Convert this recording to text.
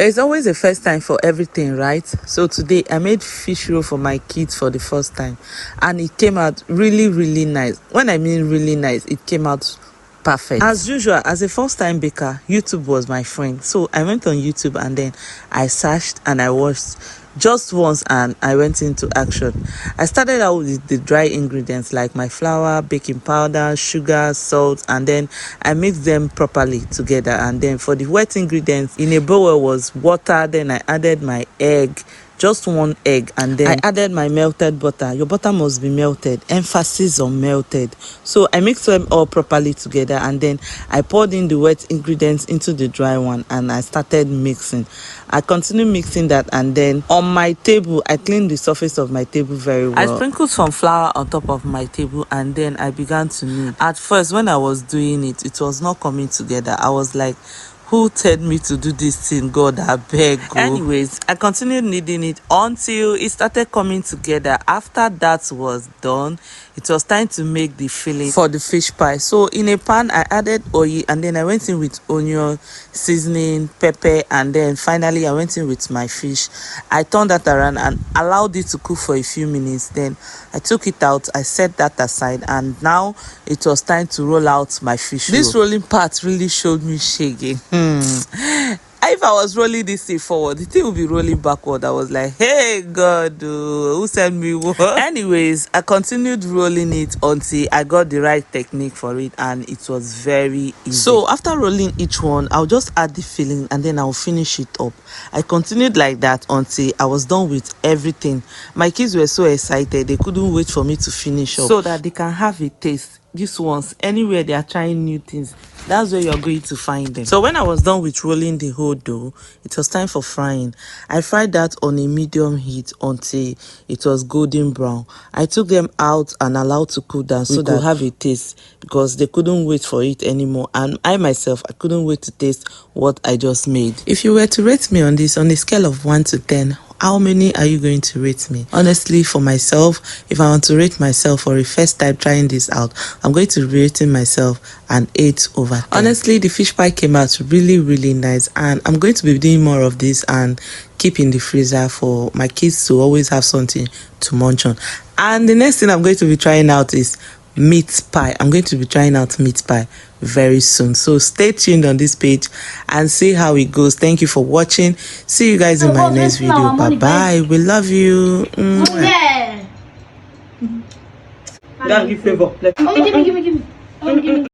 There is always a first time for everything, right? So today I made fish roll for my kids for the first time, and it came out really nice. When I mean really nice, it came out perfect. As usual, as a first time baker, YouTube was my friend. So I went on YouTube and then I searched and I watched just once and I went into action. I started out with the dry ingredients like my flour, baking powder, sugar, salt, and then I mixed them properly together. And then for the wet ingredients, in a bowl was water, then I added my egg, just one egg, and then I added my melted butter. Your butter must be melted, emphasis on melted. So I mixed them all properly together and then I poured in the wet ingredients into the dry one and I started mixing. I continued mixing that, and then on my table I cleaned the surface of my table very well. I sprinkled some flour on top of my table and then I began to knead. At first when I was doing it, it was not coming together. I was like, who told me to do this thing? God, I beg. Anyways, I continued kneading it until it started coming together. After that was done, it was time to make the filling for the fish pie. So in a pan, I added oil and then I went in with onion, seasoning, pepper, and then finally I went in with my fish. I turned that around and allowed it to cook for a few minutes. Then I took it out, I set that aside, and now it was time to roll out my fish roll. This rolling part really showed me shaking. If I was rolling this thing forward, the thing would be rolling backward. I was like, hey God, who sent me what? Anyways, I continued rolling it until I got the right technique for it, and it was very easy. So after rolling each one, I'll just add the filling and then I'll finish it up. I continued like that until I was done with everything. My kids were so excited, they couldn't wait for me to finish up so that they can have a taste. These ones, anywhere they are trying new things, that's where you're going to find them. So when I was done with rolling the whole dough, it was time for frying. I fried that on a medium heat until it was golden brown. I took them out and allowed to cool down so that I could have a taste, because they couldn't wait for it anymore, and I myself, I couldn't wait to taste what I just made. If you were to rate me on this on a scale of 1 to 10, how many are you going to rate me? Honestly, for myself, if I want to rate myself for a first time trying this out, I'm going to be rating myself an 8 over 10. Honestly, the fish pie came out really nice, and I'm going to be doing more of this and keep in the freezer for my kids to always have something to munch on. And the next thing I'm going to be trying out is meat pie. I'm going to be trying out meat pie very soon, so stay tuned on this page and see how it goes. Thank you for watching. See you guys in my next video. Bye bye. We love you. Yeah. Give favor. Give me.